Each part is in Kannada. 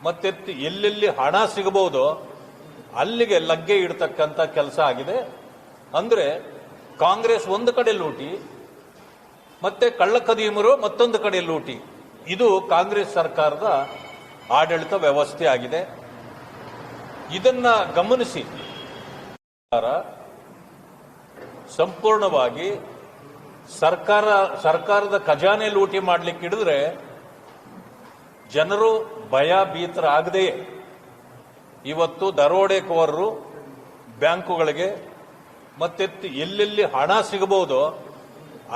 ಮತ್ತೆ ಎಲ್ಲೆಲ್ಲಿ ಹಣ ಸಿಗಬಹುದು ಅಲ್ಲಿಗೆ ಲಗ್ಗೆ ಇಡ್ತಕ್ಕಂಥ ಕೆಲಸ ಆಗಿದೆ. ಅಂದ್ರೆ ಕಾಂಗ್ರೆಸ್ ಒಂದು ಕಡೆ ಲೂಟಿ, ಮತ್ತೆ ಕಳ್ಳಕದೀಮರು ಮತ್ತೊಂದು ಕಡೆ ಲೂಟಿ. ಇದು ಕಾಂಗ್ರೆಸ್ ಸರ್ಕಾರದ ಆಡಳಿತ ವ್ಯವಸ್ಥೆ ಆಗಿದೆ. ಇದನ್ನ ಗಮನಿಸಿ ಸಂಪೂರ್ಣವಾಗಿ ಸರ್ಕಾರದ ಖಜಾನೆ ಲೂಟಿ ಮಾಡಲಿಕ್ಕೆ ಹಿಡಿದ್ರೆ ಜನರು ಭಯಭೀತರಾಗದೆಯೇ ಇವತ್ತು ದರೋಡೆಕೋರರು ಬ್ಯಾಂಕುಗಳಿಗೆ ಮತ್ತೆ ಎಲ್ಲೆಲ್ಲಿ ಹಣ ಸಿಗಬಹುದು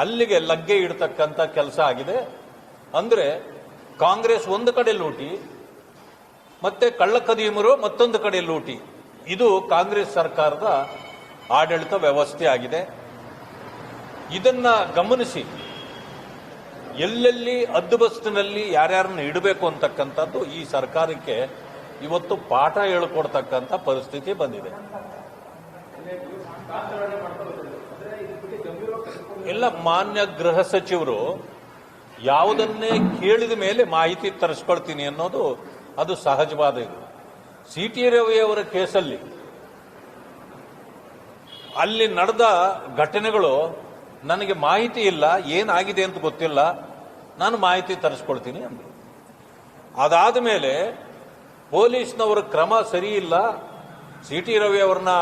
ಅಲ್ಲಿಗೆ ಲಗ್ಗೆ ಇಡತಕ್ಕಂಥ ಕೆಲಸ ಆಗಿದೆ. ಅಂದ್ರೆ ಕಾಂಗ್ರೆಸ್ ಒಂದು ಕಡೆ ಲೂಟಿ, ಮತ್ತೆ ಕಳ್ಳಕದೀಮರು ಮತ್ತೊಂದು ಕಡೆ ಲೂಟಿ. ಇದು ಕಾಂಗ್ರೆಸ್ ಸರ್ಕಾರದ ಆಡಳಿತ ವ್ಯವಸ್ಥೆ ಆಗಿದೆ. ಇದನ್ನ ಗಮನಿಸಿ ಎಲ್ಲೆಲ್ಲಿ ಹದ್ದುಬಸ್ತಿನಲ್ಲಿ ಯಾರ್ಯಾರನ್ನ ಇಡಬೇಕು ಅಂತಕ್ಕಂಥದ್ದು ಈ ಸರ್ಕಾರಕ್ಕೆ ಇವತ್ತು ಪಾಠ ಹೇಳಿಕೊಡ್ತಕ್ಕಂಥ ಪರಿಸ್ಥಿತಿ ಬಂದಿದೆ. ಎಲ್ಲ ಮಾನ್ಯ ಗೃಹ ಸಚಿವರು ಯಾವುದನ್ನೇ ಕೇಳಿದ ಮೇಲೆ ಮಾಹಿತಿ ತರಿಸ್ಕೊಳ್ತೀನಿ ಅನ್ನೋದು ಅದು ಸಹಜವಾದ ಇದು. ಸಿ.ಟಿ. ರವಿ ಅವರ ಕೇಸಲ್ಲಿ ಅಲ್ಲಿ ನಡೆದ ಘಟನೆಗಳು ನನಗೆ ಮಾಹಿತಿ ಇಲ್ಲ, ಏನಾಗಿದೆ ಅಂತ ಗೊತ್ತಿಲ್ಲ, ನಾನು ಮಾಹಿತಿ ತರಿಸ್ಕೊಳ್ತೀನಿ ಅಂದರು. ಅದಾದ ಮೇಲೆ ಪೊಲೀಸ್ನವರ ಕ್ರಮ ಸರಿ ಇಲ್ಲ, ಸಿ.ಟಿ. ರವಿ ಅವ್ರನ್ನ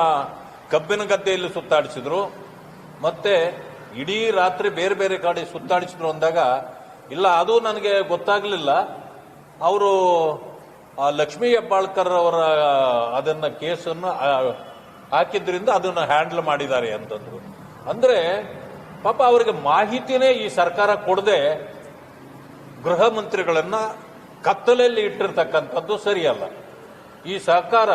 ಕಬ್ಬಿನ ಗದ್ದೆಯಲ್ಲಿ ಸುತ್ತಾಡಿಸಿದ್ರು, ಮತ್ತೆ ಇಡೀ ರಾತ್ರಿ ಬೇರೆ ಬೇರೆ ಕಡೆ ಸುತ್ತಾಡಿಸಿದ್ರು ಅಂದಾಗ ಇಲ್ಲ ಅದು ನನಗೆ ಗೊತ್ತಾಗಲಿಲ್ಲ, ಅವರು ಲಕ್ಷ್ಮೀ ಹೆಬ್ಬಾಳ್ಕರ್ ಅವರ ಅದನ್ನ ಕೇಸನ್ನು ಹಾಕಿದ್ರಿಂದ ಅದನ್ನ ಹ್ಯಾಂಡಲ್ ಮಾಡಿದ್ದಾರೆ ಅಂತಂದ್ರು. ಅಂದ್ರೆ ಪಾಪ ಅವರಿಗೆ ಮಾಹಿತಿನೇ ಈ ಸರ್ಕಾರ ಕೊಡದೆ ಗೃಹ ಮಂತ್ರಿಗಳನ್ನ ಕತ್ತಲೆಯಲ್ಲಿ ಇಟ್ಟಿರ್ತಕ್ಕಂಥದ್ದು ಸರಿಯಲ್ಲ. ಈ ಸರ್ಕಾರ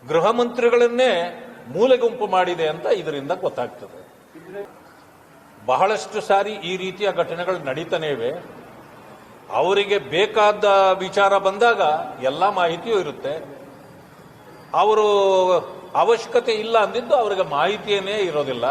ಗೃಹ ಮಂತ್ರಿಗಳನ್ನೇ ಮೂಲೆಗುಂಪು ಮಾಡಿದೆ ಅಂತ ಇದರಿಂದ ಗೊತ್ತಾಗ್ತದೆ. ಬಹಳಷ್ಟು ಸಾರಿ ಈ ರೀತಿಯ ಘಟನೆಗಳು ನಡೀತಾನೆ ಇವೆ. ಅವರಿಗೆ ಬೇಕಾದ ವಿಚಾರ ಬಂದಾಗ ಎಲ್ಲ ಮಾಹಿತಿಯೂ ಇರುತ್ತೆ. ಅವರು ಅವಶ್ಯಕತೆ ಇಲ್ಲ ಅಂದಿದ್ದು ಅವರಿಗೆ ಮಾಹಿತಿಯೇ ಇರೋದಿಲ್ಲ.